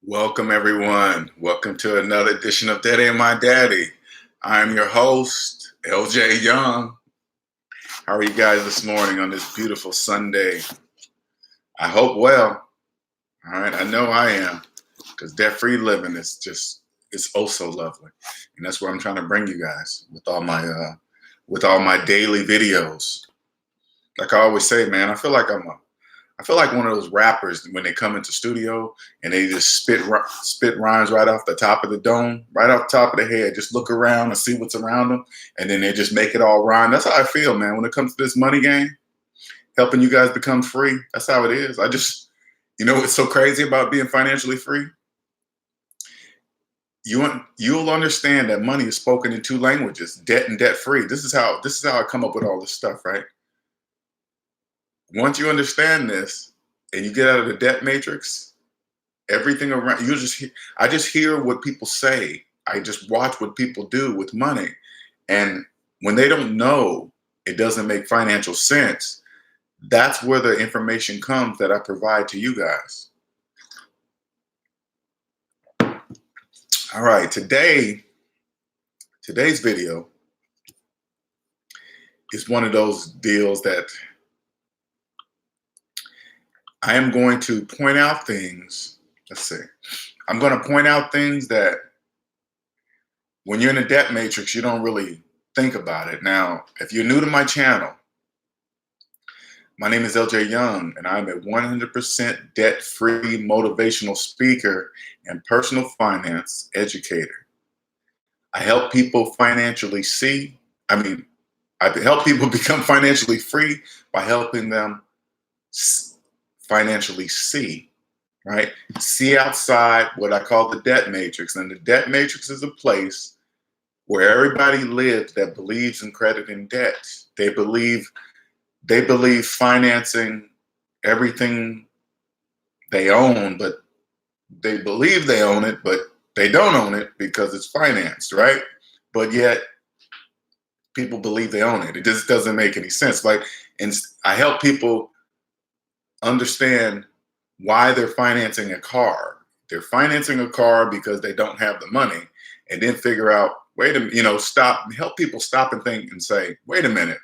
Welcome, everyone. Welcome to another edition of DebtAintMyDaddy. I'm your host, LJ Young. How are you guys this morning on this beautiful Sunday? I hope well. All right, I know I am, because debt-free living is it's oh so lovely, and that's what I'm trying to bring you guys with all my daily videos. Like I always say, man, I feel like one of those rappers when they come into studio and they just spit rhymes right off the top of the dome, right off the top of the head. Just look around and see what's around them, and then they just make it all rhyme. That's how I feel, man. When it comes to this money game, helping you guys become free, that's how it is. You know what's so crazy about being financially free? You'll understand that money is spoken in two languages: debt and debt free. This is how I come up with all this stuff, right? Once you understand this and you get out of the debt matrix, everything around I just hear what people say. I just watch what people do with money. And when they don't know, it doesn't make financial sense. That's where the information comes that I provide to you guys. All right, today's video is one of those deals that I am going to point out things. Let's see. I'm going to point out things that when you're in a debt matrix, you don't really think about it. Now, if you're new to my channel, my name is LJ Young, and I'm a 100% debt-free motivational speaker and personal finance educator. I help people financially I help people become financially free by helping them financially see, right? See outside what I call the debt matrix. And the debt matrix is a place where everybody lives that believes in credit and debt. They believe financing everything they own, but they believe they own it, but they don't own it because it's financed, right? But yet people believe they own it. It just doesn't make any sense. And I help people understand why they're financing a car. They're financing a car because they don't have the money, and then figure out, help people stop and think and say, wait a minute.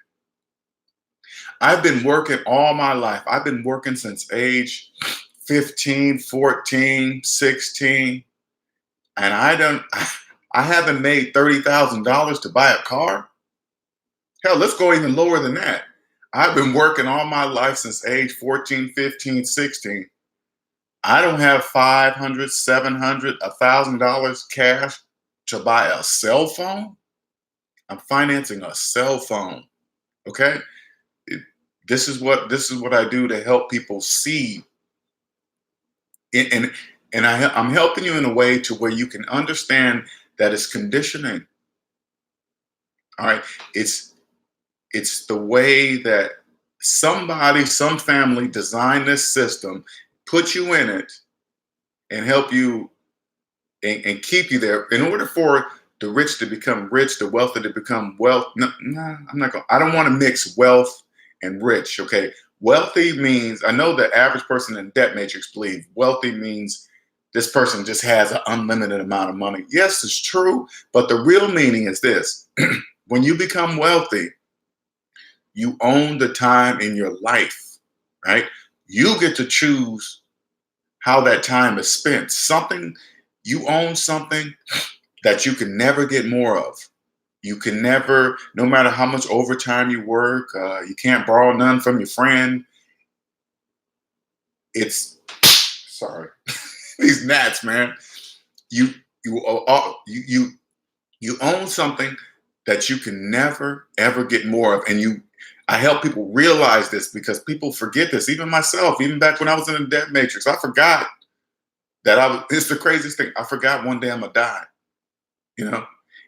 I've been working all my life. I've been working since age 15, 14, 16, and I haven't made $30,000 to buy a car. Hell, let's go even lower than that. I've been working all my life since age 14, 15, 16. I don't have $500, $700, $1,000 cash to buy a cell phone. I'm financing a cell phone. Okay? This is what I do to help people see. And I'm helping you in a way to where you can understand that it's conditioning. All right? It's the way that some family designed this system, put you in it, and help you and keep you there. In order for the rich to become rich, the wealthy to become wealth. No, I don't want to mix wealth and rich, okay? Wealthy means, I know the average person in debt matrix believe wealthy means this person just has an unlimited amount of money. Yes, it's true, but the real meaning is this. When you become wealthy, you own the time in your life, right? You get to choose how that time is spent. You own something that you can never get more of. You can never, no matter how much overtime you work, you can't borrow none from your friend. Sorry, these gnats, man. You own something that you can never ever get more of, and I help people realize this because people forget this. Even myself, even back when I was in the debt matrix, I forgot that it's the craziest thing. I forgot one day I'm gonna die.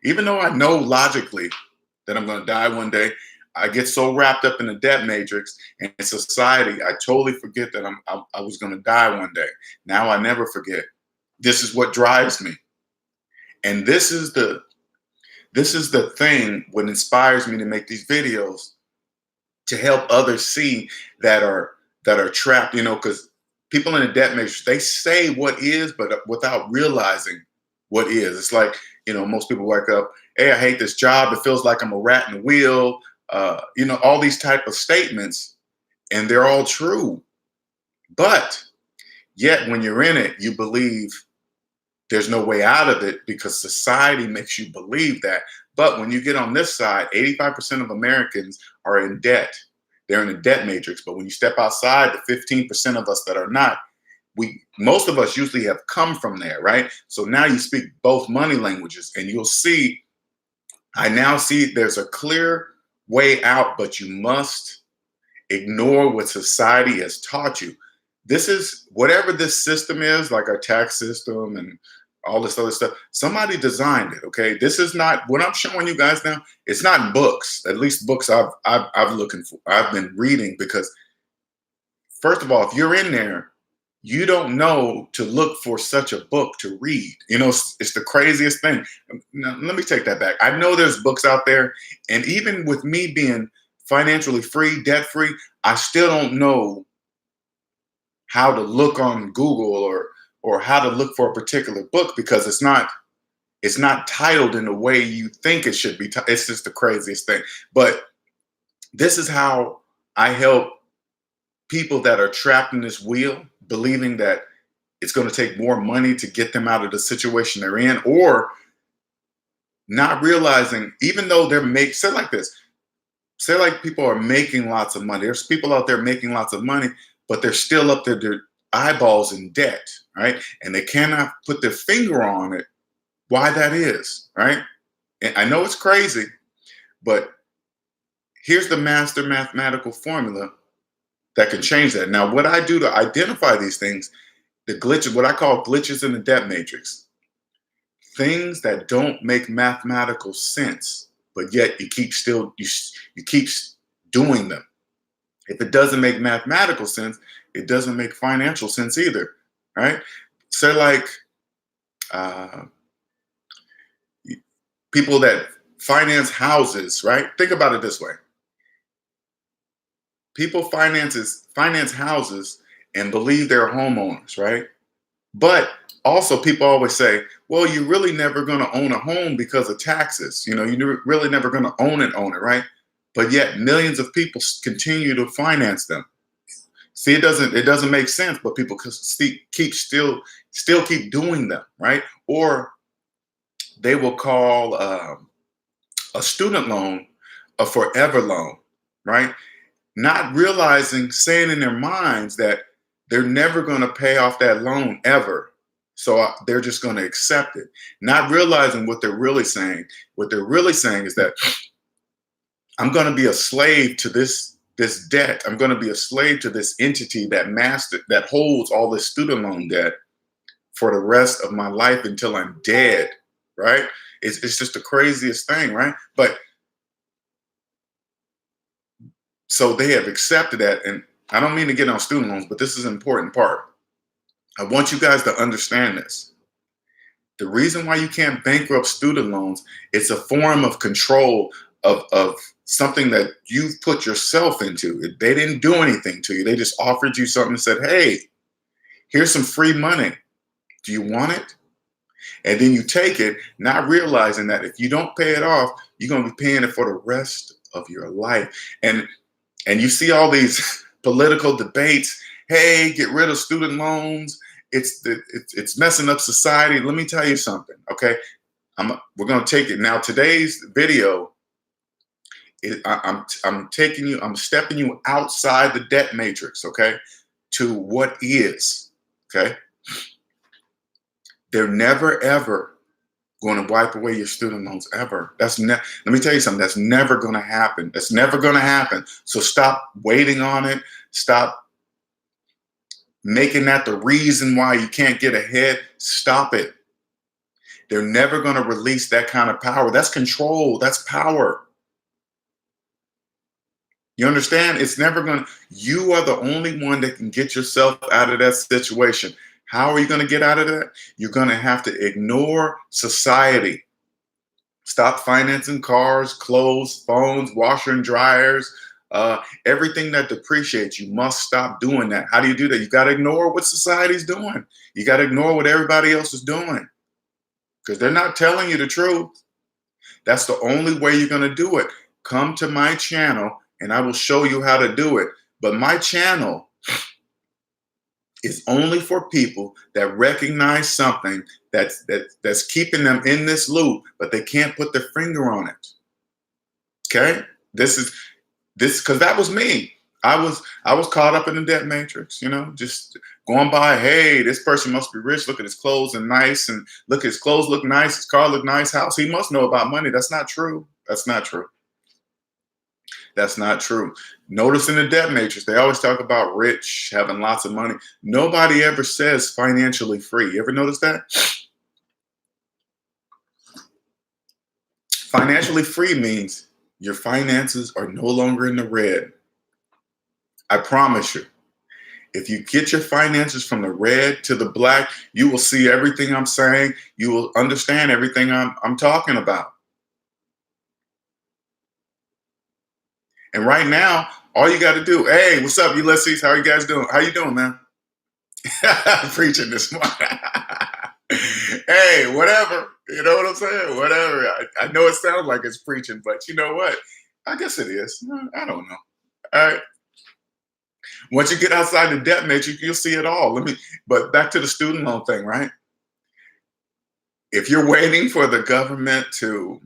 Even though I know logically that I'm gonna die one day, I get so wrapped up in the debt matrix and in society, I totally forget that I was gonna die one day. Now I never forget. This is what drives me, and this is the thing what inspires me to make these videos, to help others see that are trapped, because people in the debt matrix, they say what is, but without realizing what is. It's like, most people wake up, hey, I hate this job. It feels like I'm a rat in the wheel. All these type of statements, and they're all true. But yet when you're in it, you believe there's no way out of it because society makes you believe that. But when you get on this side, 85% of Americans are in debt. They're in a debt matrix. But when you step outside, the 15% of us that are not, most of us usually have come from there, right? So now you speak both money languages, and you'll see, I now see there's a clear way out, but you must ignore what society has taught you. This is whatever this system is, like our tax system and all this other stuff. Somebody designed it. Okay, this is not what I'm showing you guys now. It's not in books. At least books I've been reading, because first of all, if you're in there, you don't know to look for such a book to read. It's the craziest thing. Now, let me take that back. I know there's books out there, and even with me being financially free, debt free, I still don't know how to look on Google or how to look for a particular book, because it's not titled in the way you think it should be. It's just the craziest thing. But this is how I help people that are trapped in this wheel, believing that it's going to take more money to get them out of the situation they're in, or not realizing, even though say like this, say like people are making lots of money. There's people out there making lots of money, but they're still up to their eyeballs in debt, right? And they cannot put their finger on it, why that is, right? And I know it's crazy, but here's the master mathematical formula that can change that. Now, what I do to identify these things, the glitches, what I call glitches in the debt matrix, things that don't make mathematical sense, but yet you keep doing them. If it doesn't make mathematical sense, it doesn't make financial sense either, right? So like people that finance houses, right? Think about it this way. People finance houses and believe they're homeowners, right? But also people always say, well, you're really never going to own a home because of taxes. You're really never going to own it, right? But yet millions of people continue to finance them. See, it doesn't make sense, but people still keep doing them, right? Or they will call a student loan a forever loan, right? Not realizing, saying in their minds that they're never going to pay off that loan ever. So they're just going to accept it, not realizing what they're really saying. What they're really saying is that I'm going to be a slave to this debt. I'm going to be a slave to this entity that holds all this student loan debt for the rest of my life until I'm dead, right? It's just the craziest thing, right? But so they have accepted that. And I don't mean to get on student loans, but this is an important part. I want you guys to understand this. The reason why you can't bankrupt student loans, it's a form of control of something that you've put yourself into. They didn't do anything to you. They just offered you something and said, hey, here's some free money. Do you want it? And then you take it, not realizing that if you don't pay it off, you're going to be paying it for the rest of your life. And you see all these political debates. Hey, get rid of student loans. It's messing up society. Let me tell you something, okay? We're going to take it now. Today's video, I'm stepping you outside the debt matrix, okay, to what is, okay? They're never ever going to wipe away your student loans ever. Let me tell you something. That's never going to happen. That's never going to happen. So stop waiting on it. Stop making that the reason why you can't get ahead. Stop it. They're never going to release that kind of power. That's control. That's power. You understand? It's never going to. You are the only one that can get yourself out of that situation. How are you going to get out of that? You're going to have to ignore society. Stop financing cars, clothes, phones, washer and dryers, Everything that depreciates, you must stop doing that. How do you do that? You got to ignore what society's doing. You got to ignore what everybody else is doing because they're not telling you the truth. That's the only way you're going to do it. Come to my channel and I will show you how to do it. But my channel is only for people that recognize something that's keeping them in this loop, but they can't put their finger on it. Okay? This because that was me. I was caught up in the debt matrix, just going by, hey, this person must be rich. Look at his clothes and nice, and look, his clothes look nice, his car look nice, house. He must know about money. That's not true. That's not true. That's not true. Notice in the debt matrix, they always talk about rich, having lots of money. Nobody ever says financially free. You ever notice that? Financially free means your finances are no longer in the red. I promise you. If you get your finances from the red to the black, you will see everything I'm saying. You will understand everything I'm talking about. And right now, all you got to do, hey, what's up, Ulysses? How are you guys doing? How you doing, man? I'm preaching this morning. Hey, whatever. You know what I'm saying? Whatever. I know it sounds like it's preaching, but you know what? I guess it is. I don't know. All right. Once you get outside the debt matrix, you'll see it all. But back to the student loan thing, right? If you're waiting for the government to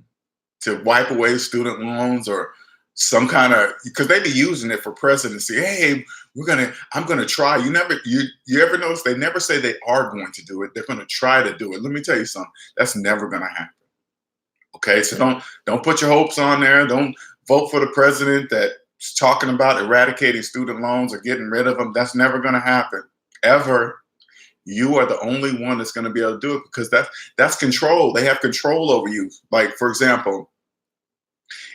wipe away student loans or some kind of, because they be using it for presidency. Hey, I'm gonna try. You ever notice they never say they are going to do it. They're gonna try to do it. Let me tell you something. That's never gonna happen. Okay, so don't put your hopes on there. Don't vote for the president that's talking about eradicating student loans or getting rid of them. That's never gonna happen, ever. You are the only one that's gonna be able to do it because that's control. They have control over you. Like, for example,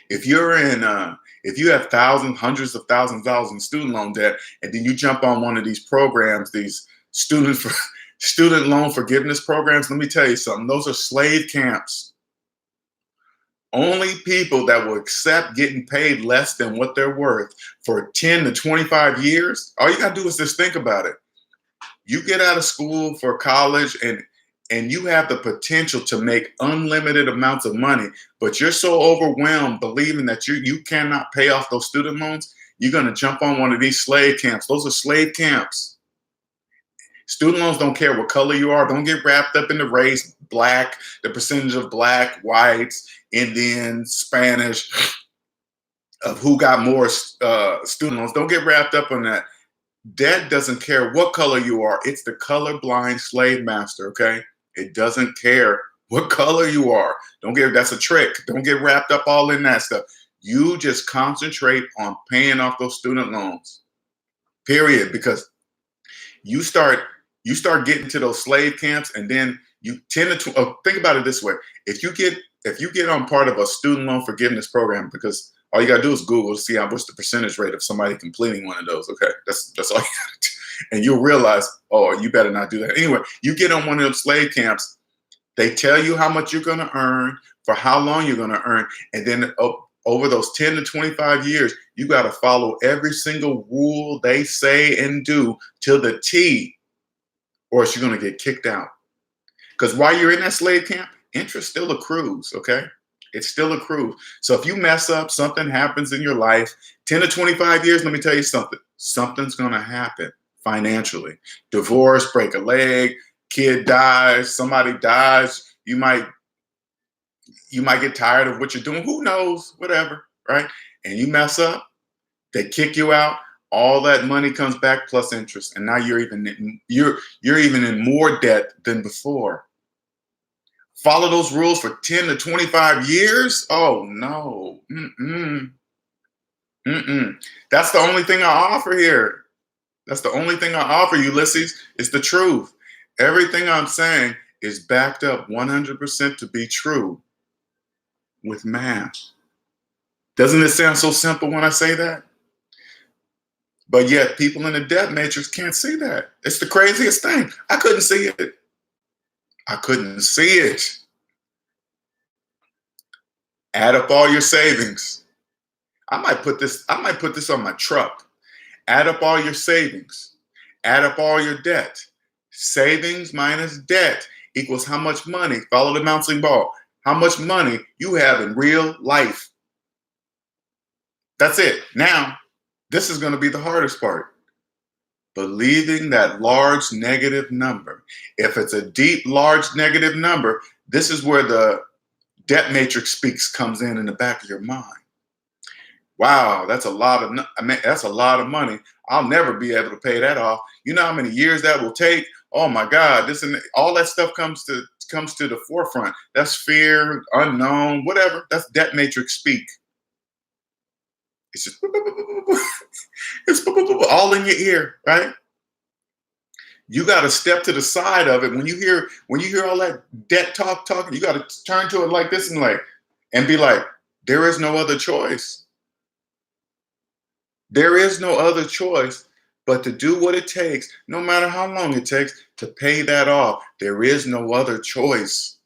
if you have thousands, hundreds of thousands of dollars in student loan debt, and then you jump on one of these programs, these student loan forgiveness programs, let me tell you something. Those are slave camps. Only people that will accept getting paid less than what they're worth for 10 to 25 years, all you got to do is just think about it. You get out of school for college and you have the potential to make unlimited amounts of money, but you're so overwhelmed believing that you cannot pay off those student loans, you're going to jump on one of these slave camps. Those are slave camps. Student loans don't care what color you are. Don't get wrapped up in the race, black, the percentage of black, whites, Indians, Spanish, of who got more student loans. Don't get wrapped up on that. Debt doesn't care what color you are. It's the colorblind slave master, okay? It doesn't care what color you are. That's a trick. Don't get wrapped up all in that stuff. You just concentrate on paying off those student loans, period. Because you start getting to those slave camps, and then you tend to think about it this way. If you get on part of a student loan forgiveness program, because all you gotta do is Google to see what's the percentage rate of somebody completing one of those. Okay, that's all you gotta do. And you'll realize, oh, you better not do that. Anyway, you get on one of those slave camps, they tell you how much you're gonna earn, for how long you're gonna earn, and then over those 10 to 25 years, you gotta follow every single rule they say and do to the T, or else you're gonna get kicked out. Because while you're in that slave camp, interest still accrues, okay? It still accrues. So if you mess up, something happens in your life, 10 to 25 years, let me tell you something. Something's going to happen financially. Divorce, break a leg, kid dies, somebody dies. You might get tired of what you're doing. Who knows? Whatever, right? And you mess up, they kick you out. All that money comes back plus interest. And now you're even in more debt than before. Follow those rules for 10 to 25 years? Oh, no. That's the only thing I offer here. That's the only thing I offer, Ulysses, is the truth. Everything I'm saying is backed up 100% to be true with math. Doesn't it sound so simple when I say that? But yet people in the debt matrix can't see that. It's the craziest thing. I couldn't see it. I couldn't see it. Add up all your savings. I might put this on my truck. Add up all your savings. Add up all your debt. Savings minus debt equals how much money, follow the bouncing ball, how much money you have in real life. That's it. Now, this is going to be the hardest part. Believing that large negative number. If it's a deep, large negative number, this is where the debt matrix speaks comes in the back of your mind. Wow, that's a lot of that's a lot of money. I'll never be able to pay that off. You know how many years that will take? Oh my God, this and all that stuff comes to the forefront. That's fear, unknown, whatever. That's debt matrix speak. It's just it's all in your ear, right? You got to step to the side of it. When you hear all that debt talking, you got to turn to it like this and be like, there is no other choice. There is no other choice but to do what it takes, no matter how long it takes, to pay that off. There is no other choice.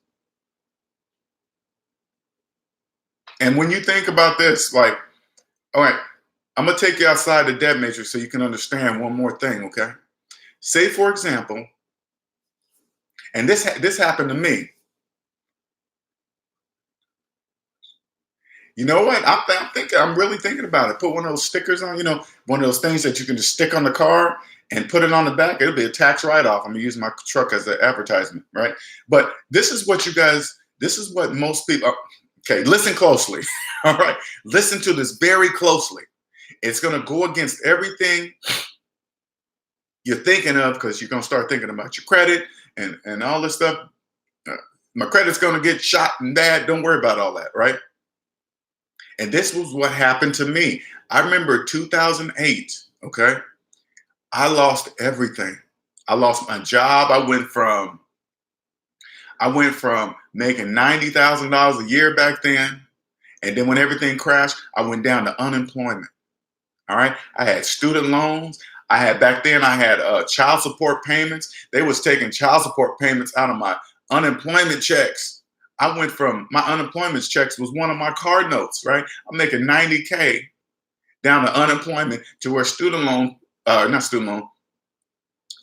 And when you think about this, like, all right, I'm going to take you outside the debt matrix so you can understand one more thing, okay? Say, for example, and this happened to me. You know what? I'm really thinking about it. Put one of those stickers on, one of those things that you can just stick on the car and put it on the back. It'll be a tax write-off. I'm gonna use my truck as an advertisement, right? But this is what most people, okay, listen closely. All right. Listen to this very closely. It's gonna go against everything you're thinking of because you're gonna start thinking about your credit and all this stuff. My credit's gonna get shot and bad. Don't worry about all that, right? And this was what happened to me. I remember 2008, okay? I lost everything. I lost my job. I went from making $90,000 a year back then. And then when everything crashed, I went down to unemployment. All right. I had student loans. Back then I had child support payments. They was taking child support payments out of my unemployment checks. I went from my unemployment checks was one of my car notes, right? I'm making 90K down to unemployment to where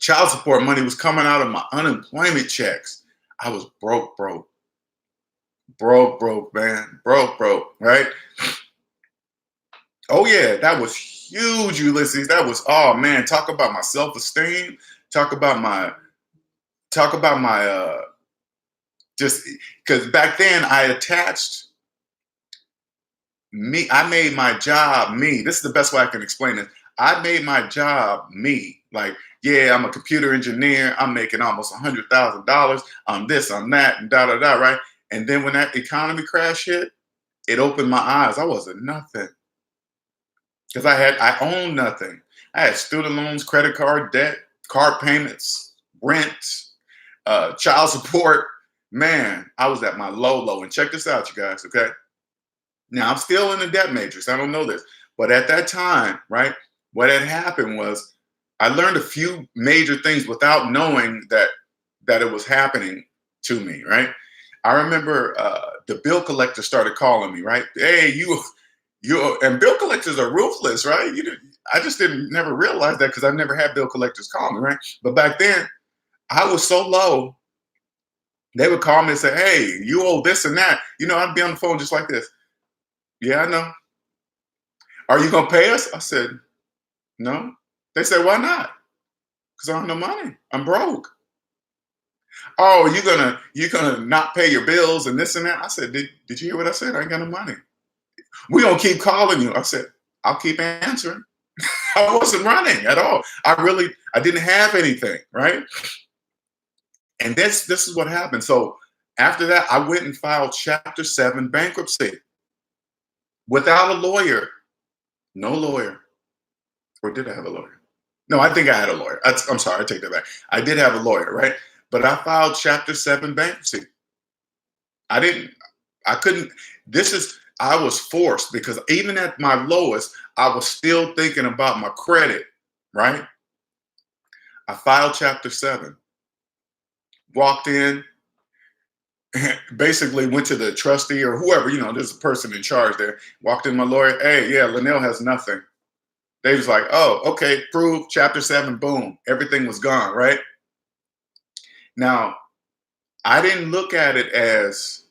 child support money was coming out of my unemployment checks. I was broke, man. Broke, right? Oh yeah, that was huge, Ulysses. That was, oh man, talk about my self-esteem. Talk about my just because back then I attached me. I made my job me. This is the best way I can explain it. I made my job me. Like, yeah, I'm a computer engineer. I'm making almost $100,000 on this, on that, and da, right? And then when that economy crash hit, it opened my eyes. I wasn't nothing. Because I owned nothing. I had student loans, credit card debt, car payments, rent, child support. Man, I was at my low. And check this out, you guys, okay? Now, I'm still in the debt matrix. I don't know this. But at that time, right, what had happened was I learned a few major things without knowing that it was happening to me, right? I remember the bill collector started calling me, right? Hey, you and bill collectors are ruthless, right? I just never realized that because I've never had bill collectors call me, right? But back then, I was so low. They would call me and say, hey, you owe this and that. I'd be on the phone just like this. Yeah, I know. Are you going to pay us? I said, no. They said, why not? Because I don't have no money. I'm broke. Oh, you're gonna not pay your bills and this and that? I said, did you hear what I said? I ain't got no money. We're going to keep calling you. I said, I'll keep answering. I wasn't running at all. I didn't have anything, right? And this is what happened. So after that, I went and filed Chapter 7 bankruptcy without a lawyer. No lawyer. Or did I have a lawyer? No, I think I had a lawyer. I'm sorry, I take that back. I did have a lawyer, right? But I filed Chapter 7 bankruptcy. I was forced because even at my lowest, I was still thinking about my credit, right? I filed Chapter 7. Walked in, basically went to the trustee or whoever, there's a person in charge there, walked in my lawyer, hey, yeah, Linnell has nothing. They was like, oh, okay, prove chapter 7, boom, everything was gone, right? Now, I didn't look at it as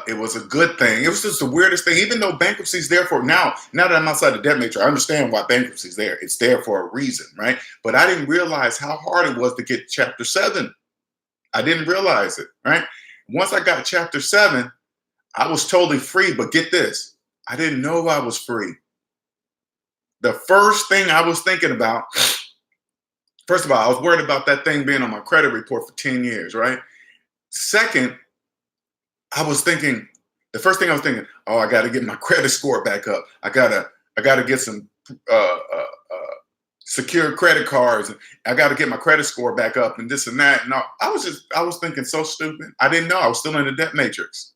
it was a good thing. It was just the weirdest thing, even though bankruptcy's there for now that I'm outside the debt matrix, I understand why bankruptcy's there. It's there for a reason, right? But I didn't realize how hard it was to get chapter 7. I didn't realize it, right? Once I got chapter 7, I was totally free, but get this, I didn't know I was free. The first thing I was thinking about, first of all, I was worried about that thing being on my credit report for 10 years, right? Second, the first thing I was thinking, oh, I got to get my credit score back up. I gotta get some secure credit cards. I got to get my credit score back up and this and that. And I was thinking so stupid. I didn't know I was still in the debt matrix.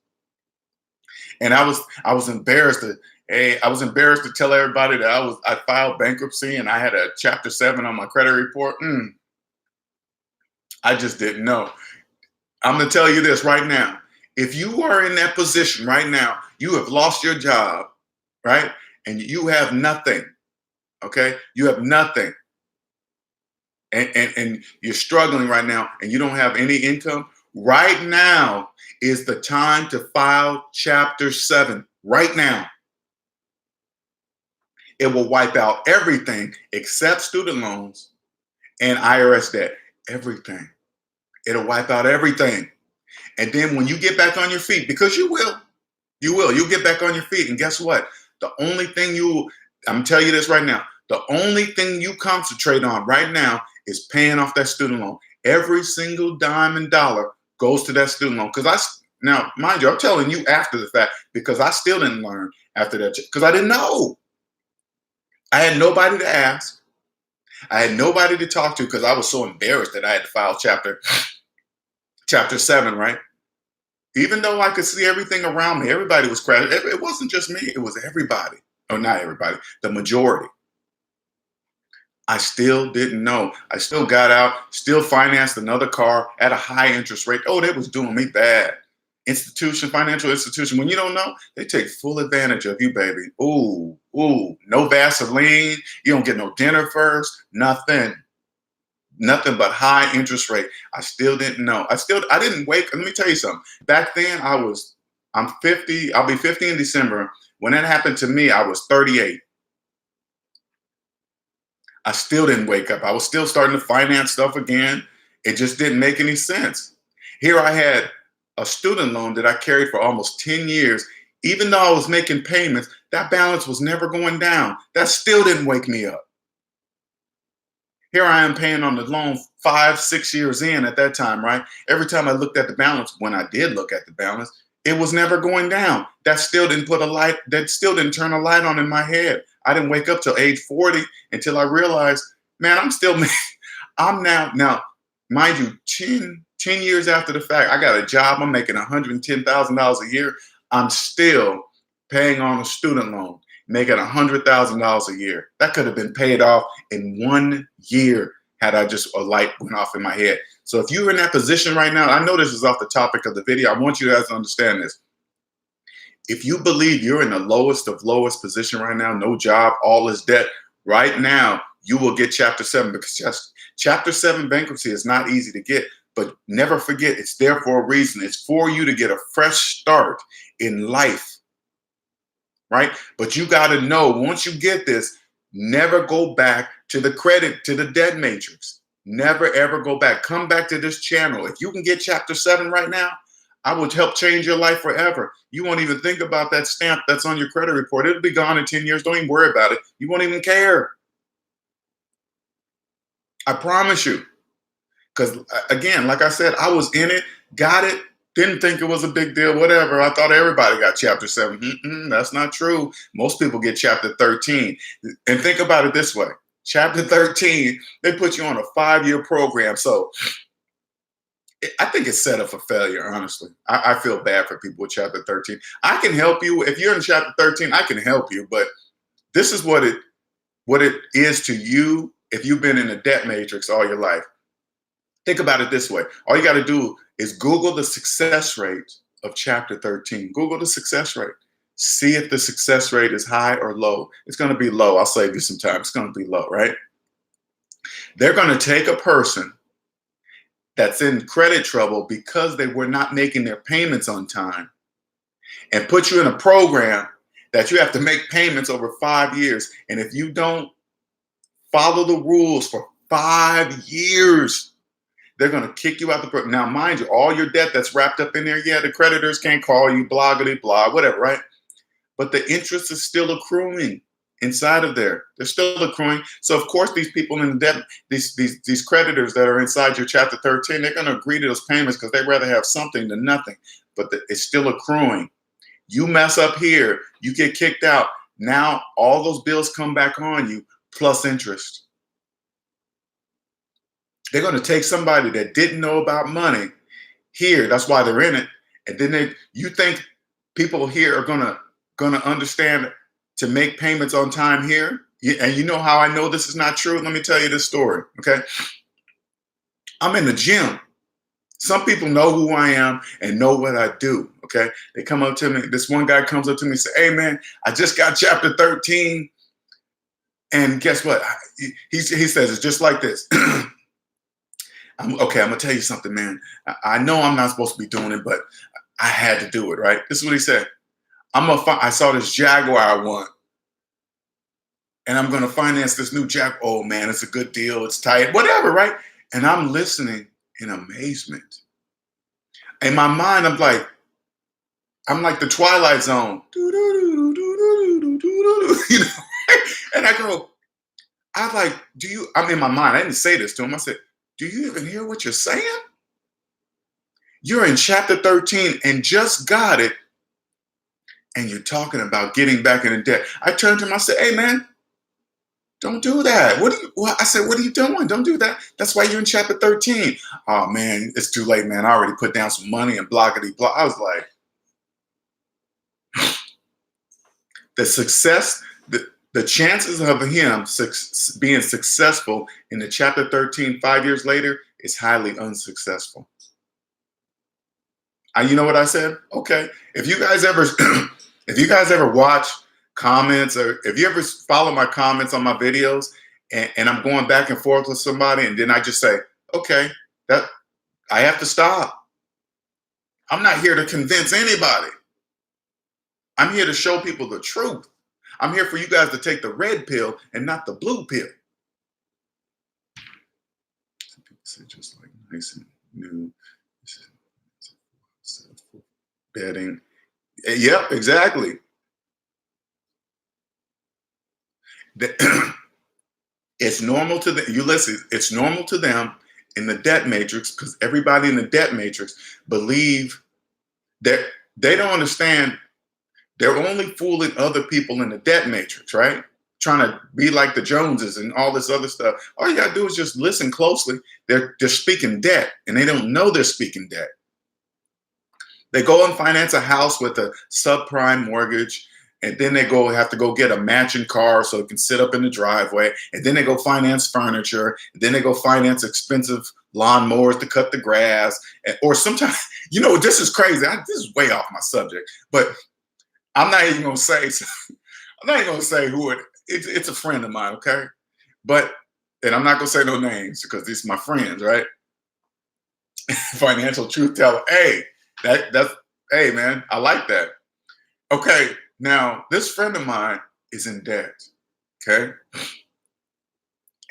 And I was embarrassed to tell everybody that I filed bankruptcy and I had a chapter 7 on my credit report. I just didn't know. I'm going to tell you this right now. If you are in that position right now, you have lost your job, right? And you have nothing, okay? You have nothing. And you're struggling right now and you don't have any income. Right now is the time to file chapter 7. Right now. It will wipe out everything except student loans and IRS debt. Everything. It'll wipe out everything. And then when you get back on your feet, because you'll get back on your feet. And guess what? The only thing I'm telling you this right now, the only thing you concentrate on right now is paying off that student loan. Every single dime and dollar goes to that student loan. Now, mind you, I'm telling you after the fact because I still didn't learn after that because I didn't know. I had nobody to ask. I had nobody to talk to because I was so embarrassed that I had to file chapter 7, right? Even though I could see everything around me, everybody was crashing. It wasn't just me, it was everybody. Oh, not everybody, the majority. I still didn't know. I still got out, still financed another car at a high interest rate. Oh, they was doing me bad. Financial institution, when you don't know, they take full advantage of you, baby. Ooh, no Vaseline. You don't get no dinner first, nothing but high interest rate. I still didn't know. I didn't wake. Let me tell you something. Back then I'm 50. I'll be 50 in December. When that happened to me, I was 38. I still didn't wake up. I was still starting to finance stuff again. It just didn't make any sense. Here I had a student loan that I carried for almost 10 years. Even though I was making payments, that balance was never going down. That still didn't wake me up. Here I am paying on the loan 5-6 years in at that time, right? Every time I looked at the balance, when I did look at the balance, it was never going down. That still didn't turn a light on in my head. I didn't wake up till age 40 until I realized, man, I'm now, mind you, 10 years after the fact, I got a job. I'm making $110,000 a year. I'm still paying on a student loan, making $100,000 a year. That could have been paid off in 1 year had I just a light went off in my head. So if you're in that position right now, I know this is off the topic of the video. I want you guys to understand this. If you believe you're in the lowest of lowest position right now, no job, all is debt, right now, you will get chapter 7 because chapter 7 bankruptcy is not easy to get. But never forget, it's there for a reason. It's for you to get a fresh start in life, right? But you got to know, once you get this, never go back to the debt matrix. Never, ever go back. Come back to this channel. If you can get chapter 7 right now, I would help change your life forever. You won't even think about that stamp that's on your credit report. It'll be gone in 10 years. Don't even worry about it. You won't even care. I promise you. Because again, like I said, I was in it, got it, didn't think it was a big deal, whatever. I thought everybody got chapter 7. That's not true. Most people get chapter 13. And think about it this way. Chapter 13, they put you on a 5-year program. So I think it's set up for failure, honestly. I feel bad for people with chapter 13. I can help you. If you're in chapter 13, I can help you. But this is what it is to you if you've been in a debt matrix all your life. Think about it this way. All you got to do is Google the success rate of chapter 13. Google the success rate. See if the success rate is high or low. It's going to be low. I'll save you some time. It's going to be low, right? They're going to take a person that's in credit trouble because they were not making their payments on time and put you in a program that you have to make payments over 5 years. And if you don't follow the rules for 5 years, they're going to kick you out the program. Now, mind you, all your debt that's wrapped up in there, yeah, the creditors can't call you, blah, blah, blah, whatever, right? But the interest is still accruing inside of there. They're still accruing. So, of course, these people in the debt, these creditors that are inside your chapter 13, they're going to agree to those payments because they'd rather have something than nothing. But it's still accruing. You mess up here, you get kicked out. Now all those bills come back on you plus interest. They're going to take somebody that didn't know about money here. That's why they're in it. And then you think people here are gonna understand to make payments on time here? And you know how I know this is not true? Let me tell you this story, okay? I'm in the gym. Some people know who I am and know what I do, okay? They come up to me. This one guy comes up to me and says, hey, man, I just got chapter 13. And guess what? He says it's just like this. I'm going to tell you something, man. I know I'm not supposed to be doing it, but I had to do it, right? This is what he said. I saw this Jaguar I want, and I'm going to finance this new Jaguar. Oh, man, it's a good deal. It's tight, whatever, right? And I'm listening in amazement. In my mind, I'm like the Twilight Zone. You know? And I'm like, I'm in my mind. I didn't say this to him. I said, do you even hear what you're saying? You're in chapter 13 and just got it. And you're talking about getting back into debt. I turned to him, I said, hey, man, don't do that. I said, what are you doing? Don't do that. That's why you're in chapter 13. Oh, man, it's too late, man. I already put down some money and blockety blah. I was like, the chances of him being successful in the chapter 13 5 years later is highly unsuccessful. You know what I said? Okay. If you guys ever watch comments, or if you ever follow my comments on my videos and I'm going back and forth with somebody and then I just say, okay, that I have to stop. I'm not here to convince anybody. I'm here to show people the truth. I'm here for you guys to take the red pill and not the blue pill. Some people say just like nice and new. Betting. Yep, exactly. It's normal to them. You listen, it's normal to them in the debt matrix because everybody in the debt matrix believe that they don't understand. They're only fooling other people in the debt matrix, right? Trying to be like the Joneses and all this other stuff. All you gotta do is just listen closely. They're speaking debt and they don't know they're speaking debt. They go and finance a house with a subprime mortgage, and then they have to go get a matching car so it can sit up in the driveway, and then they go finance furniture, and then they go finance expensive lawnmowers to cut the grass, or sometimes, this is crazy. This is way off my subject, but I'm not even gonna say who it's a friend of mine, okay? And I'm not gonna say no names because these are my friends, right? Financial truth teller. Hey. Hey, man, I like that. Okay, now this friend of mine is in debt, okay?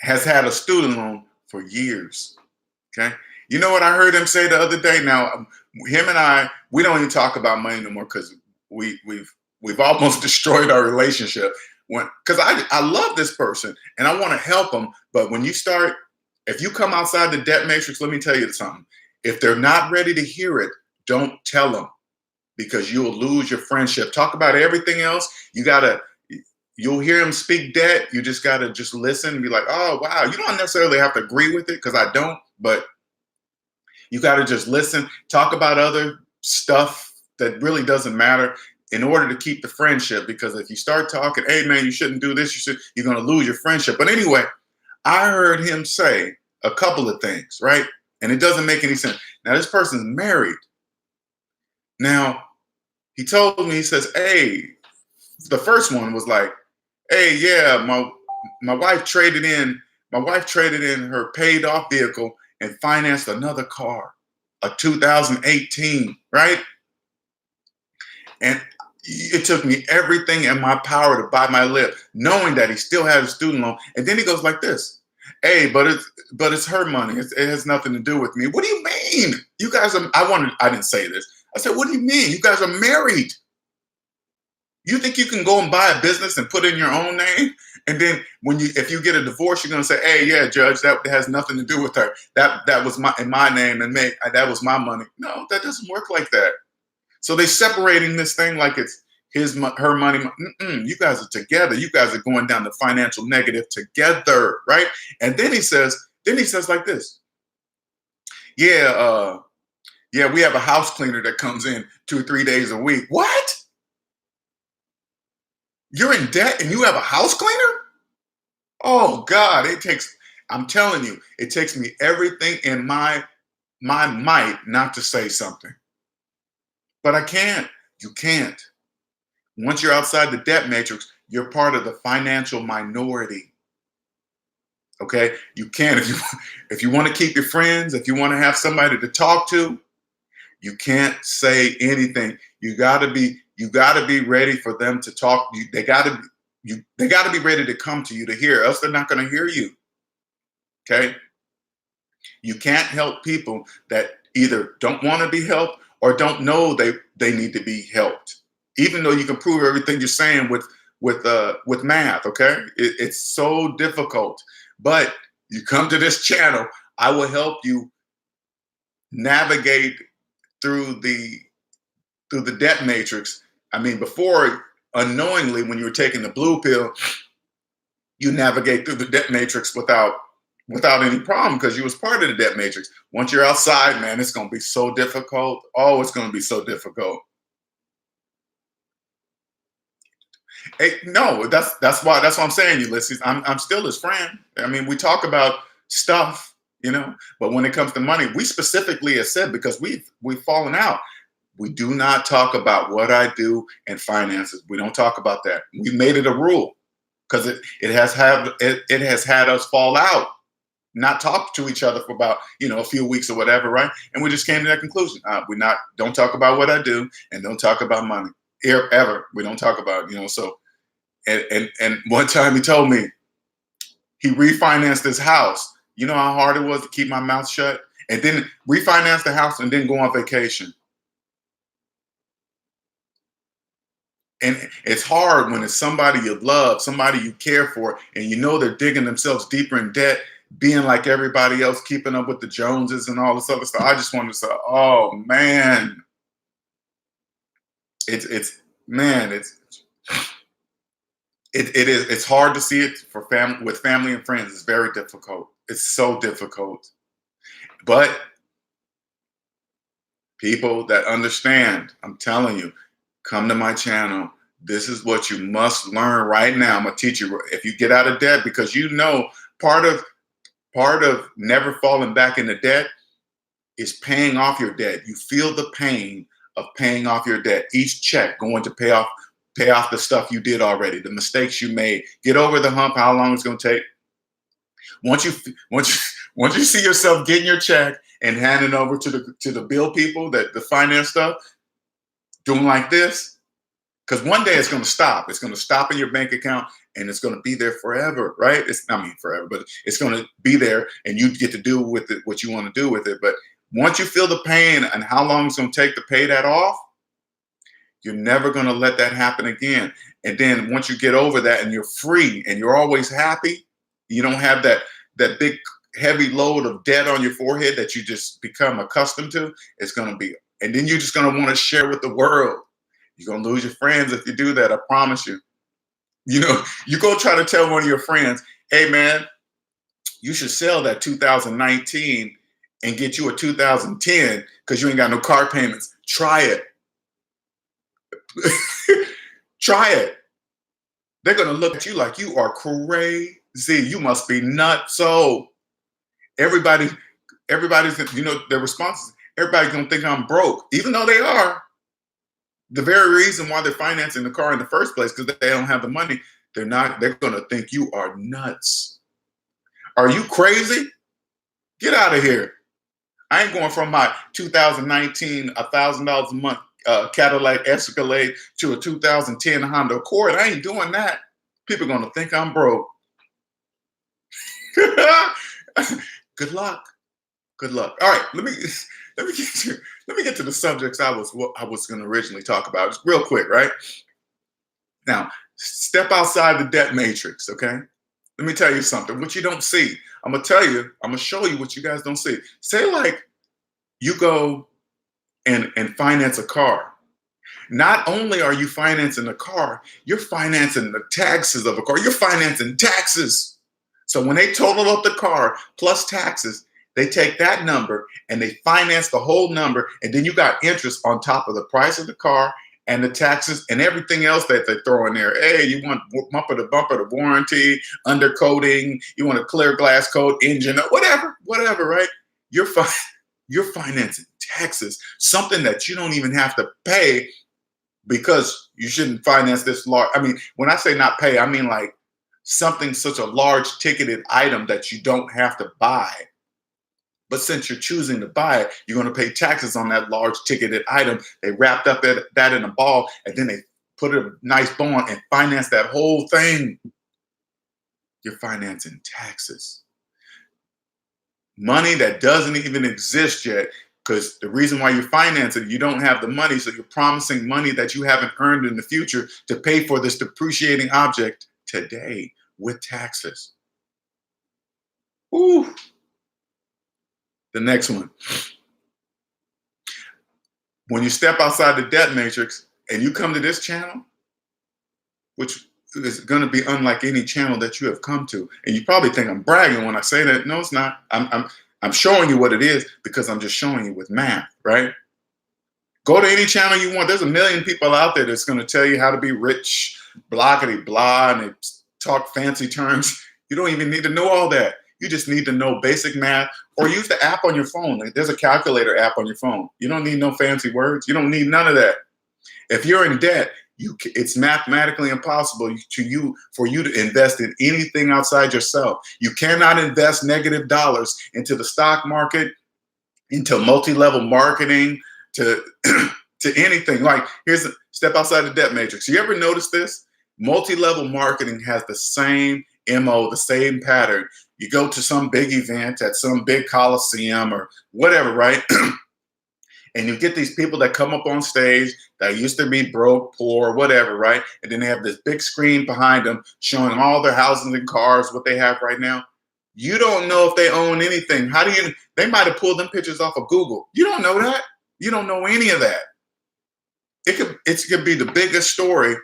Has had a student loan for years, okay? You know what I heard him say the other day? Now, him and I, we don't even talk about money no more because we've almost destroyed our relationship. Because I love this person and I want to help them, but if you come outside the debt matrix, let me tell you something. If they're not ready to hear it, don't tell them because you'll lose your friendship. Talk about everything else. You'll hear them speak debt. You just got to just listen and be like, oh, wow. You don't necessarily have to agree with it because I don't, but you got to just listen. Talk about other stuff that really doesn't matter in order to keep the friendship, because if you start talking, hey, man, you shouldn't do this, you're going to lose your friendship. But anyway, I heard him say a couple of things, right? And it doesn't make any sense. Now, this person's married. Now, he told me, he says, hey, the first one was like, hey, yeah, my wife traded in her paid off vehicle and financed another car, a 2018, right? And it took me everything in my power to bite my lip, knowing that he still had a student loan. And then he goes like this, hey, but it's her money. It has nothing to do with me. What do you mean? You guys are, I didn't say this. I said, what do you mean? You guys are married. You think you can go and buy a business and put in your own name? And then if you get a divorce, you're gonna say, hey, yeah, judge, that has nothing to do with her. That was in my name, and that was my money. No, that doesn't work like that. So they're separating this thing like it's her money. You guys are together. You guys are going down the financial negative together, right? And then he says like this. Yeah, we have a house cleaner that comes in 2 or 3 days a week. What? You're in debt and you have a house cleaner? Oh God, I'm telling you, it takes me everything in my might not to say something. But I can't. You can't. Once you're outside the debt matrix, you're part of the financial minority. Okay? You can't. If you want to keep your friends, if you want to have somebody to talk to, you can't say anything. You gotta be ready for them to talk. They gotta be ready to come to you to hear, else they're not gonna hear you. Okay? You can't help people that either don't want to be helped or don't know they need to be helped. Even though you can prove everything you're saying with math, okay? It's so difficult. But you come to this channel, I will help you navigate through the debt matrix. I mean, before, unknowingly, when you were taking the blue pill, you navigate through the debt matrix without any problem because you was part of the debt matrix. Once you're outside, man, it's going to be so difficult. Oh, it's going to be so difficult. Hey, no, that's what I'm saying, Ulysses. I'm still his friend. I mean, we talk about stuff, but when it comes to money, we specifically have said, because we've fallen out, we do not talk about what I do and finances. We don't talk about that. We made it a rule because it has had us fall out, not talk to each other for about a few weeks or whatever, right? And we just came to that conclusion. Don't talk about what I do and don't talk about money ever. We don't talk about so. And one time he told me he refinanced his house. You know how hard it was to keep my mouth shut, and then refinance the house and then go on vacation. And it's hard when it's somebody you love, somebody you care for, and they're digging themselves deeper in debt, being like everybody else, keeping up with the Joneses and all this other stuff. I just wanted to say, oh man, it's hard to see it with family and friends. It's very difficult. It's so difficult. But people that understand, I'm telling you, come to my channel. This is what you must learn right now. I'm gonna teach you. If you get out of debt, because part of never falling back into debt is paying off your debt. You feel the pain of paying off your debt. Each check going to pay off the stuff you did already, the mistakes you made. Get over the hump. How long it's gonna take? Once you see yourself getting your check and handing over to the bill people, that the finance stuff, doing like this, because one day it's going to stop. It's going to stop in your bank account and it's going to be there forever, right? Forever, but it's going to be there and you get to do with it what you want to do with it. But once you feel the pain and how long it's going to take to pay that off, you're never going to let that happen again. And then once you get over that and you're free and you're always happy, you don't have that big heavy load of debt on your forehead that you just become accustomed to. It's going to be, and then you're just going to want to share with the world. You're going to lose your friends if you do that. I promise you. You go try to tell one of your friends, hey man, you should sell that 2019 and get you a 2010 because you ain't got no car payments. Try it. Try it. They're going to look at you like you are crazy. You must be nuts. So everybody Everybody's, their response is, everybody's going to think I'm broke, even though they are. The very reason why they're financing the car in the first place, because they don't have the money, they're going to think you are nuts. Are you crazy? Get out of here. I ain't going from my 2019 $1,000 a month Cadillac Escalade to a 2010 Honda Accord. I ain't doing that. People are going to think I'm broke. Good luck. Good luck. All right, let me get to the subjects I was going to originally talk about. Just real quick, right? Now, step outside the debt matrix, okay? Let me tell you something. What you don't see, I'm going to show you what you guys don't see. Say like you go and finance a car. Not only are you financing the car, you're financing the taxes of a car. You're financing taxes. So when they total up the car plus taxes, they take that number and they finance the whole number, and then you got interest on top of the price of the car and the taxes and everything else that they throw in there. Hey, you want bumper to bumper, the warranty, undercoating, you want a clear glass coat, engine, whatever, right? You're financing taxes, something that you don't even have to pay, because you shouldn't finance this large. I mean, when I say not pay, I mean like something such a large ticketed item that you don't have to buy. But since you're choosing to buy it, you're going to pay taxes on that large ticketed item. They wrapped up that in a ball, and then they put a nice bow on and finance that whole thing. You're financing taxes. Money that doesn't even exist yet, because the reason why you're financing, you don't have the money, so you're promising money that you haven't earned in the future to pay for this depreciating object today with taxes. Ooh. The next one. When you step outside the debt matrix and you come to this channel, which is going to be unlike any channel that you have come to, and you probably think I'm bragging when I say that. No, it's not. I'm showing you what it is, because I'm just showing you with math, right? Go to any channel you want. There's a million people out there that's going to tell you how to be rich, blockety blah, and they talk fancy terms. You don't even need to know all that. You just need to know basic math, or use the app on your phone. Like, there's a calculator app on your phone. You don't need no fancy words. You don't need none of that. If you're in debt, it's mathematically impossible for you to invest in anything outside yourself. You cannot invest negative dollars into the stock market, into multi-level marketing, to anything. Like, here's a step outside the debt matrix. You ever notice this? Multi-level marketing has the same MO, the same pattern. You go to some big event at some big coliseum or whatever, right? And you get these people that come up on stage that used to be broke, poor, whatever, right? And then they have this big screen behind them showing all their houses and cars, what they have right now. You don't know if they own anything. They might have pulled them pictures off of Google. You don't know that. You don't know any of that. It could be the biggest story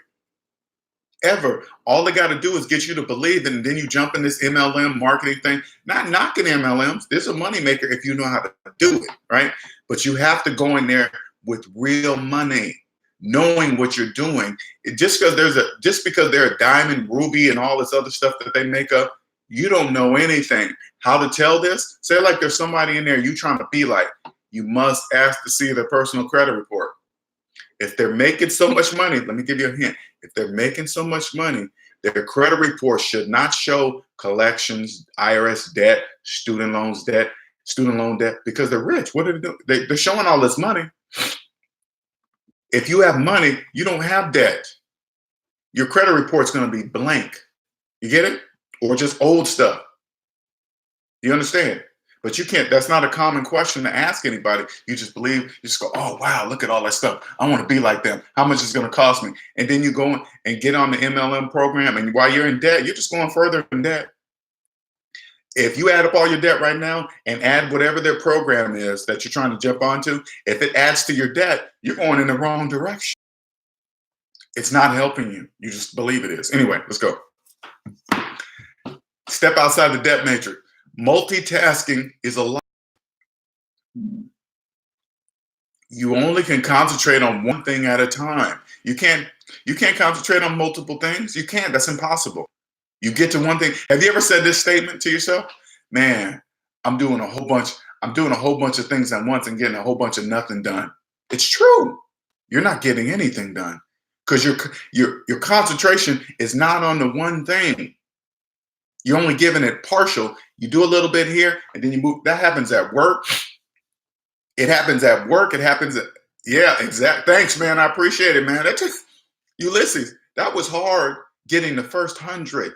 ever. All they got to do is get you to believe it, and then you jump in this MLM marketing thing. Not knocking MLMs. There's a moneymaker if you know how to do it, right? But you have to go in there with real money, knowing what you're doing. Just because they're a diamond, ruby, and all this other stuff that they make up, you don't know anything. How to tell this? Say like there's somebody in there you trying to be like. You must ask to see their personal credit report. If they're making so much money, let me give you a hint. If they're making so much money, their credit report should not show collections, IRS debt, student loan debt, because they're rich. What are they doing? They're showing all this money. If you have money, you don't have debt. Your credit report's going to be blank. You get it? Or just old stuff. You understand? But you can't, that's not a common question to ask anybody. You just believe, you just go, oh, wow, look at all that stuff. I want to be like them. How much is it going to cost me? And then you go and get on the MLM program. And while you're in debt, you're just going further in debt. If you add up all your debt right now and add whatever their program is that you're trying to jump onto, if it adds to your debt, you're going in the wrong direction. It's not helping you. You just believe it is. Anyway, let's go. Step outside the debt matrix. Multitasking is a lie. You only can concentrate on one thing at a time. You can't concentrate on multiple things. You can't. That's impossible. You get to one thing. Have you ever said this statement to yourself? Man, I'm doing a whole bunch. I'm doing a whole bunch of things at once and getting a whole bunch of nothing done. It's true. You're not getting anything done because your concentration is not on the one thing. You're only giving it partial. You do a little bit here and then you move. That happens at work. It happens at work. It happens at, yeah, exact. Thanks, man. I appreciate it, man. That just, Ulysses, that was hard getting the first 100.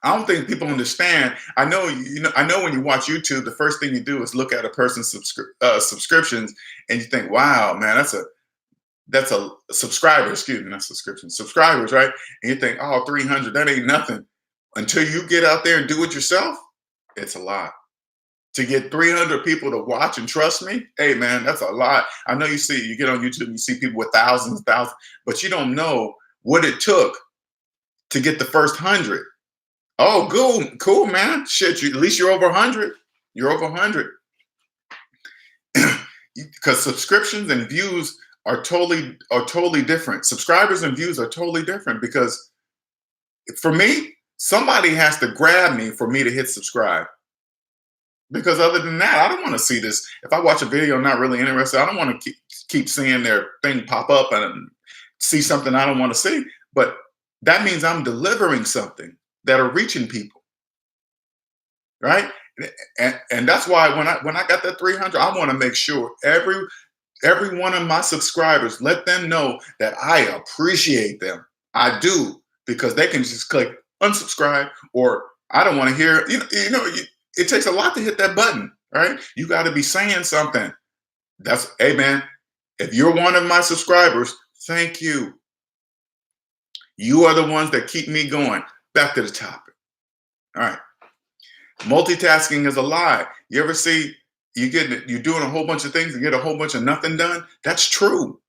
I don't think people understand. I know, I know when you watch YouTube, the first thing you do is look at a person's subscriptions and you think, wow, man, that's a subscriber, excuse me, not subscription, subscribers, right? And you think, oh, 300, that ain't nothing. Until you get out there and do it yourself, it's a lot. To get 300 people to watch and trust me, hey, man, that's a lot. I know you get on YouTube and you see people with thousands, but you don't know what it took to get the first 100. Oh, cool, man. Shit, at least you're over 100. You're over 100. Because subscriptions and views are totally different. Subscribers and views are totally different because for me, somebody has to grab me for me to hit subscribe. Because other than that, I don't want to see this. If I watch a video I'm not really interested, I don't want to keep seeing their thing pop up and see something I don't want to see. But that means I'm delivering something that are reaching people, right? And that's why when I got that 300, I want to make sure every one of my subscribers, let them know that I appreciate them. I do, because they can just click unsubscribe, or I don't want to hear. It takes a lot to hit that button, right? You got to be saying something. Hey, man, if you're one of my subscribers, thank you. You are the ones that keep me going. Back to the topic. All right. Multitasking is a lie. You ever see you're doing a whole bunch of things and get a whole bunch of nothing done? That's true.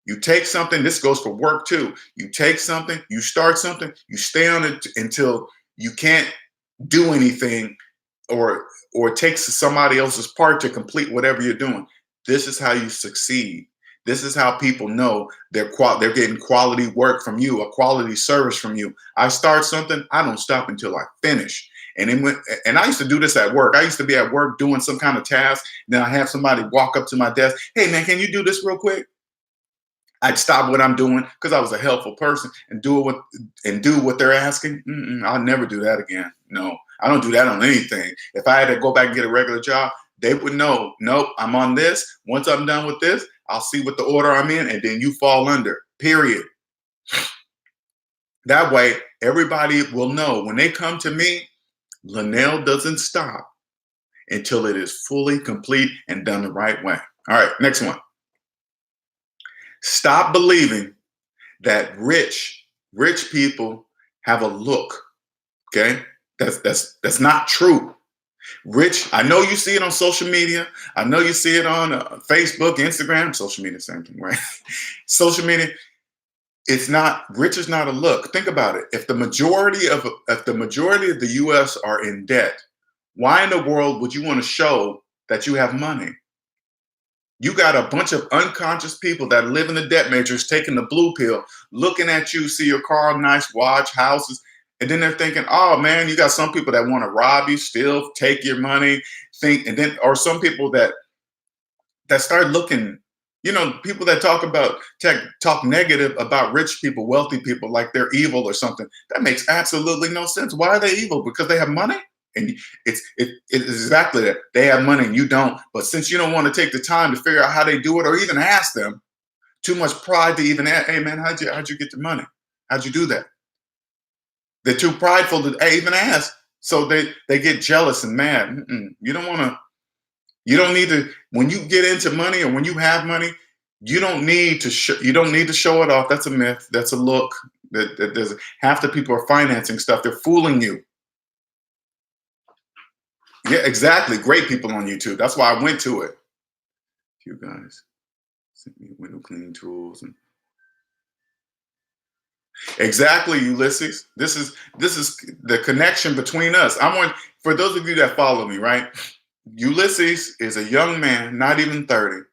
You take something, this goes for work too. You take something, you start something, you stay on it until you can't do anything, or it takes somebody else's part to complete whatever you're doing. This is how you succeed. This is how people know they're getting quality work from you, a quality service from you. I start something, I don't stop until I finish. And I used to do this at work. I used to be at work doing some kind of task. Then I have somebody walk up to my desk. Hey, man, can you do this real quick? I'd stop what I'm doing because I was a helpful person and do what they're asking. I'll never do that again. No, I don't do that on anything. If I had to go back and get a regular job, they would know, nope, I'm on this. Once I'm done with this, I'll see what the order I'm in, and then you fall under, period. That way, everybody will know when they come to me, Linnell doesn't stop until it is fully complete and done the right way. All right, next one. Stop believing that rich people have a look. Okay, that's not true. Rich, I know you see it on social media. I know you see it on Facebook, Instagram, social media, same thing, right? Social media. Rich is not a look. Think about it. If the majority of the U.S. are in debt, why in the world would you want to show that you have money? You got a bunch of unconscious people that live in the debt matrix, taking the blue pill, looking at you, see your car, nice watch, houses, and then they're thinking, oh man, you got some people that want to rob you, steal, take your money, or some people that start looking, people that talk negative about rich people, wealthy people, like they're evil or something. That makes absolutely no sense. Why are they evil? Because they have money? And it's exactly that. They have money and you don't. But since you don't want to take the time to figure out how they do it or even ask them, too much pride to even ask, hey man, how'd you get the money? How'd you do that? They're too prideful to even ask. So they get jealous and mad. You don't need to, when you get into money or when you have money, you don't need to show it off. That's a myth. That's a look. There's half the people are financing stuff. They're fooling you. Yeah, exactly. Great people on YouTube. That's why I went to it. You guys sent me window cleaning tools and exactly, Ulysses. This is the connection between us. For those of you that follow me, right? Ulysses is a young man, not even 30,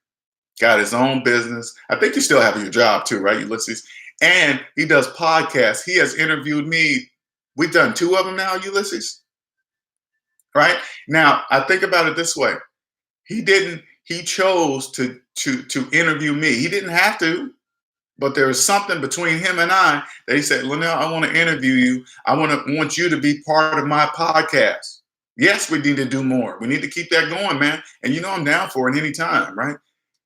got his own business. I think you still have your job too, right, Ulysses? And he does podcasts. He has interviewed me. We've done 2 of them now, Ulysses, right? Now, I think about it this way. He chose to interview me. He didn't have to, but there was something between him and I that he said, Linnell, I want to interview you. I want you to be part of my podcast. Yes, we need to do more. We need to keep that going, man. And I'm down for it anytime, right?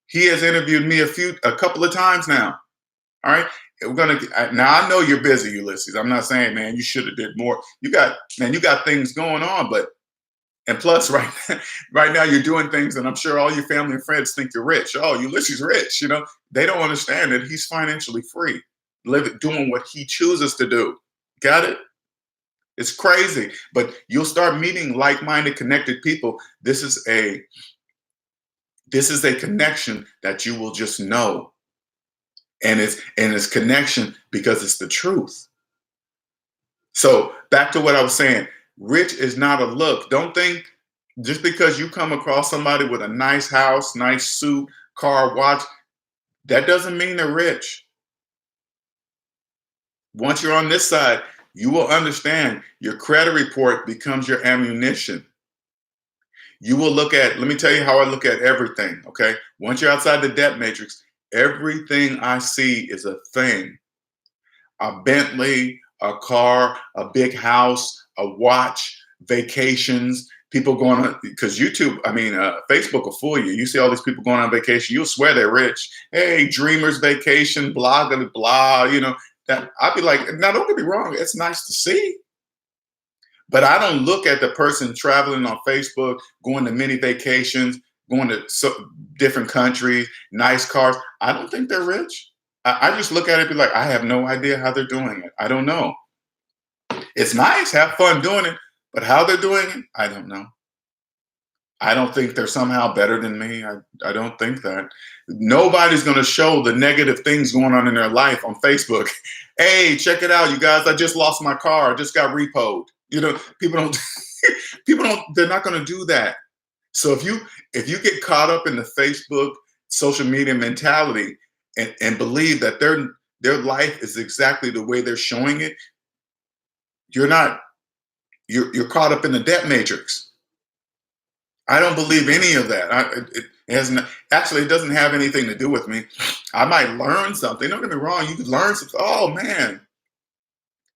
He has interviewed me a couple of times now. All right. Now I know you're busy, Ulysses. I'm not saying, man, you should have did more. You got things going on, and plus right now you're doing things, and I'm sure all your family and friends think you're rich. Oh, Ulysses rich. They don't understand that he's financially free, doing what he chooses to do. Got it? It's crazy, but you'll start meeting like-minded, connected people. This is a connection that you will just know. And it's connection because it's the truth. So back to what I was saying, rich is not a look. Don't think just because you come across somebody with a nice house, nice suit, car, watch, that doesn't mean they're rich. Once you're on this side, you will understand your credit report becomes your ammunition. You will let me tell you how I look at everything, okay? Once you're outside the debt matrix, everything I see is a thing. A Bentley, a car, a big house, a watch, vacations, people going on, because Facebook will fool you. You see all these people going on vacation, you'll swear they're rich. Hey, dreamers vacation, blah, blah, blah, that I'd be like, now don't get me wrong, it's nice to see. But I don't look at the person traveling on Facebook, going to many vacations, going to different countries, nice cars. I don't think they're rich. I just look at it and be like, I have no idea how they're doing it. I don't know. It's nice, have fun doing it, but how they're doing it, I don't know. I don't think they're somehow better than me. I don't think that. Nobody's going to show the negative things going on in their life on Facebook. Hey, check it out, you guys. I just lost my car. I just got repoed. People don't, they're not going to do that. So if you get caught up in the Facebook social media mentality and believe that their life is exactly the way they're showing it, you're caught up in the debt matrix. I don't believe any of that. It doesn't have anything to do with me. I might learn something. Don't get me wrong. You could learn something. Oh man,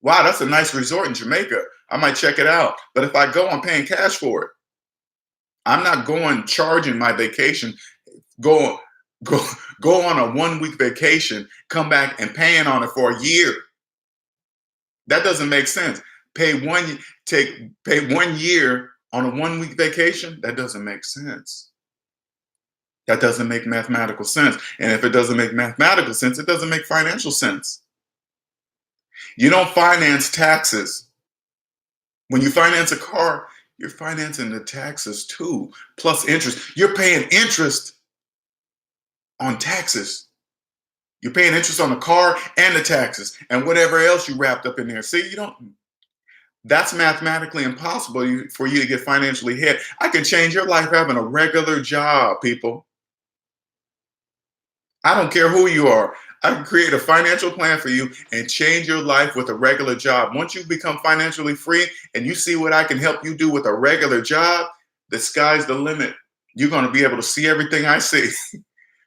wow, that's a nice resort in Jamaica. I might check it out. But if I go, I'm paying cash for it. I'm not going charging my vacation, go on a 1 week vacation, come back and paying on it for a year. That doesn't make sense. Pay 1 year on a 1 week vacation. That doesn't make sense. That doesn't make mathematical sense. And if it doesn't make mathematical sense, it doesn't make financial sense. You don't finance taxes. When you finance a car, you're financing the taxes too, plus interest. You're paying interest on taxes. You're paying interest on the car and the taxes and whatever else you wrapped up in there. See, that's mathematically impossible for you to get financially ahead. I can change your life having a regular job, people. I don't care who you are. I can create a financial plan for you and change your life with a regular job. Once you become financially free and you see what I can help you do with a regular job, the sky's the limit. You're going to be able to see everything I see.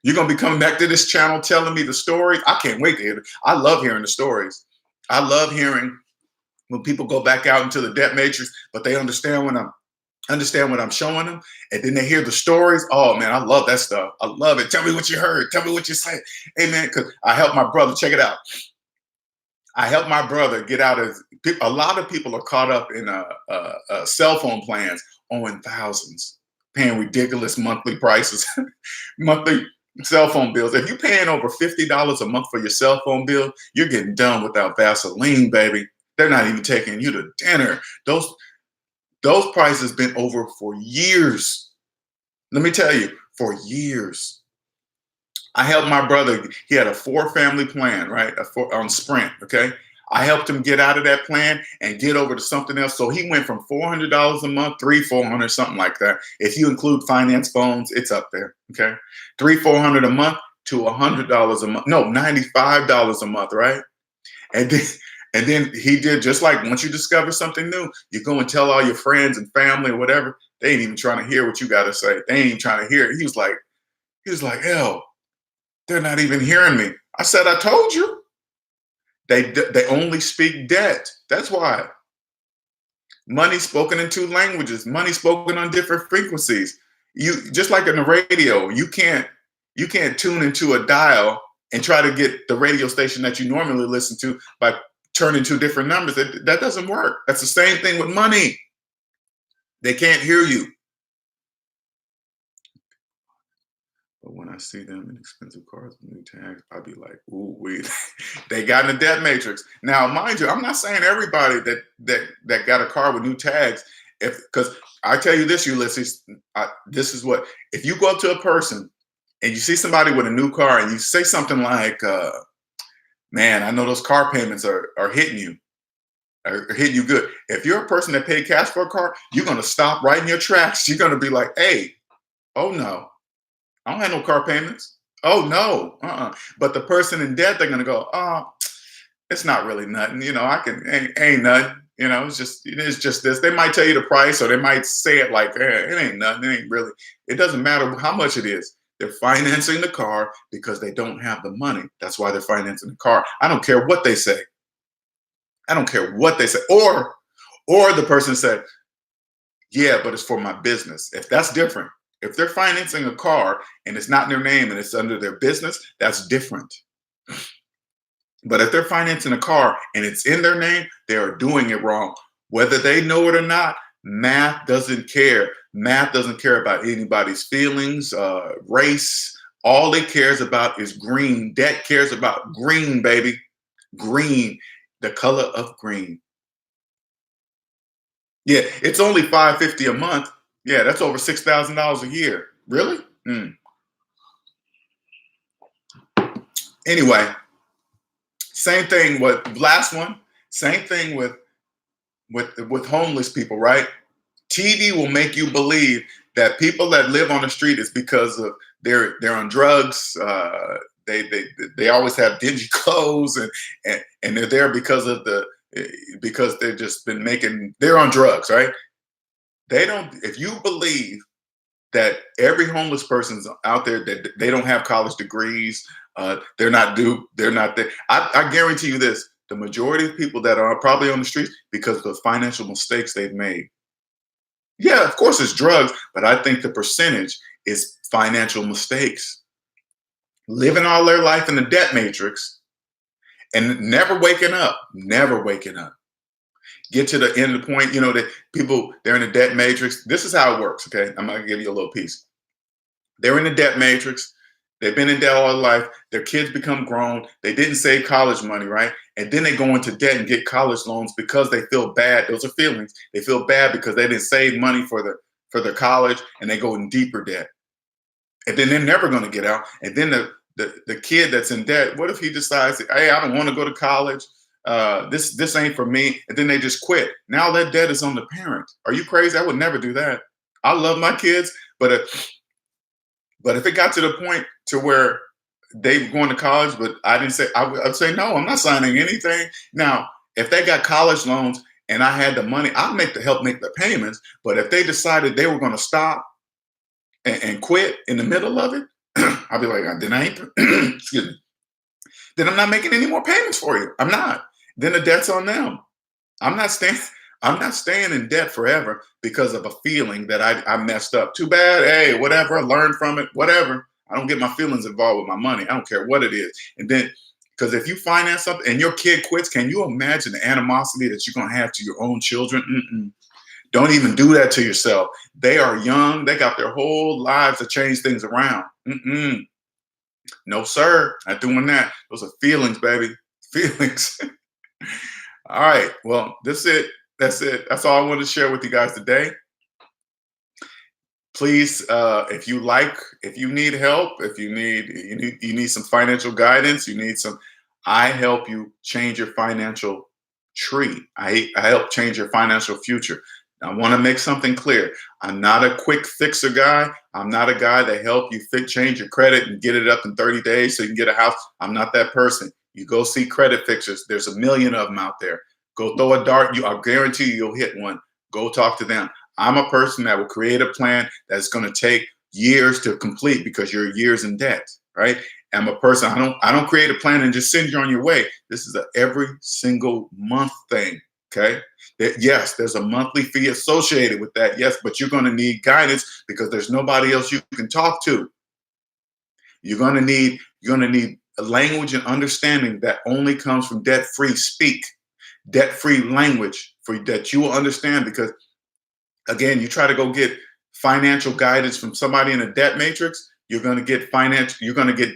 You're going to be coming back to this channel telling me the stories. I can't wait to hear it. I love hearing the stories. I love hearing when people go back out into the debt matrix, but they understand what I'm showing them, and then they hear the stories. Oh man, I love that stuff. I love it. Tell me what you heard. Tell me what you said. Hey man, because I helped my brother. Check it out. I helped my brother get out of. A lot of people are caught up in cell phone plans, owing thousands, paying ridiculous monthly prices, monthly cell phone bills. If you're paying over $50 a month for your cell phone bill, you're getting done without Vaseline, baby. They're not even taking you to dinner. Those prices been over for years. Let me tell you, for years. I helped my brother. He had a 4-family plan, right? On Sprint, okay? I helped him get out of that plan and get over to something else. So he went from $400 a month, $300-$400, something like that. If you include finance phones, it's up there, okay? $300-$400 a month to $100 a month. No, $95 a month, right? And then he did just like once you discover something new, you go and tell all your friends and family or whatever. They ain't even trying to hear what you got to say. They ain't trying to hear it. He was like, hell, they're not even hearing me. I said, I told you. They only speak debt. That's why. Money spoken in two languages, money spoken on different frequencies. You just like in the radio, you can't tune into a dial and try to get the radio station that you normally listen to by turning to different numbers. That doesn't work. That's the same thing with money. They can't hear you. But when I see them in expensive cars with new tags, I'll be like, ooh, wait, they got in the debt matrix. Now, mind you, I'm not saying everybody that got a car with new tags, because I tell you this, Ulysses, this is what, if you go up to a person and you see somebody with a new car and you say something like, man, I know those car payments are hitting you, are hitting you good. If you're a person that paid cash for a car, you're going to stop right in your tracks. You're going to be like, hey, oh no. I don't have no car payments. Oh no, But the person in debt, they're gonna go, oh, it's not really nothing. Ain't nothing. It's just this. They might tell you the price, or they might say it like, it ain't nothing. It ain't really. It doesn't matter how much it is. They're financing the car because they don't have the money. That's why they're financing the car. I don't care what they say. I don't care what they say. Or the person said, yeah, but it's for my business. If that's different. If they're financing a car and it's not in their name and it's under their business, that's different. But if they're financing a car and it's in their name, they are doing it wrong. Whether they know it or not, math doesn't care. Math doesn't care about anybody's feelings, race. All it cares about is green. Debt cares about green, baby. Green, the color of green. Yeah, it's only $550 a month. Yeah, that's over $6,000 a year. Really? Anyway, same thing with last one. Same thing with homeless people, right? TV will make you believe that people that live on the street is because of they're on drugs. They always have dingy clothes and they're there because they've just been they're on drugs, right? They don't. If you believe that every homeless person's out there that they don't have college degrees, they're not there. I guarantee you this: the majority of people that are probably on the streets because of the financial mistakes they've made. Yeah, of course it's drugs, but I think the percentage is financial mistakes. Living all their life in the debt matrix and never waking up. Get to the end of the point, that people, they're in the debt matrix. This is how it works, okay? I'm going to give you a little piece. They're in the debt matrix. They've been in debt all their life. Their kids become grown. They didn't save college money, right? And then they go into debt and get college loans because they feel bad. Those are feelings. They feel bad because they didn't save money for their college, and they go in deeper debt. And then they're never going to get out. And then the kid that's in debt, what if he decides, hey, I don't want to go to college. This ain't for me, and then they just quit. Now that debt is on the parent. Are you crazy? I would never do that. I love my kids, but if it got to the point to where they were going to college, but I didn't say, I'd say no, I'm not signing anything. Now, if they got college loans and I had the money, I'd help make the payments. But if they decided they were going to stop and quit in the middle of it, I'd be like, then I ain't. Excuse me. Then I'm not making any more payments for you. I'm not. Then the debt's on them. I'm not staying in debt forever because of a feeling that I messed up. Too bad. Hey, whatever. I learned from it. Whatever. I don't get my feelings involved with my money. I don't care what it is. And then, because if you finance something and your kid quits, can you imagine the animosity that you're going to have to your own children? Don't even do that to yourself. They are young. They got their whole lives to change things around. No, sir. Not doing that. Those are feelings, baby. Feelings. All right. Well, that's it. That's it. That's all I wanted to share with you guys today. Please, if you need help, if you need some financial guidance, I help you change your financial tree. I help change your financial future. I want to make something clear. I'm not a quick fixer guy. I'm not a guy that help you change your credit and get it up in 30 days so you can get a house. I'm not that person. You go see credit fixers. There's a million of them out there. Go throw a dart. I guarantee you'll hit one. Go talk to them. I'm a person that will create a plan that's going to take years to complete because you're years in debt, right? I'm a person, I don't create a plan and just send you on your way. This is a every single month thing, okay? Yes, there's a monthly fee associated with that, yes, but you're going to need guidance because there's nobody else you can talk to. You're going to need a language and understanding that only comes from debt-free speak, debt-free language for that you will understand. Because again, you try to go get financial guidance from somebody in a debt matrix, you're going to get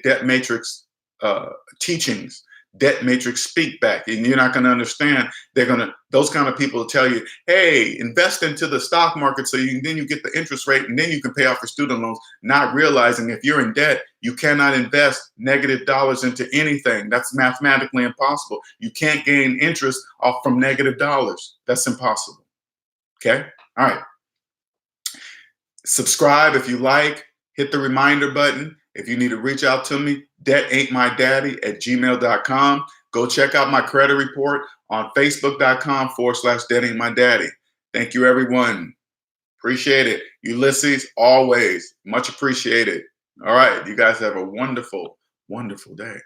debt matrix uh, teachings, debt matrix speak back, and you're not going to understand. Those kind of people will tell you, hey, invest into the stock market so then you get the interest rate and then you can pay off your student loans, not realizing if you're in debt, you cannot invest negative dollars into anything. That's mathematically impossible. You can't gain interest off from negative dollars. That's impossible. Okay. All right. Subscribe if you like. Hit the reminder button. If you need to reach out to me, DebtAintMyDaddy@gmail.com. Go check out my credit report on Facebook.com/DebtAintMyDaddy. Thank you, everyone. Appreciate it. Ulysses, always much appreciated. All right. You guys have a wonderful, wonderful day.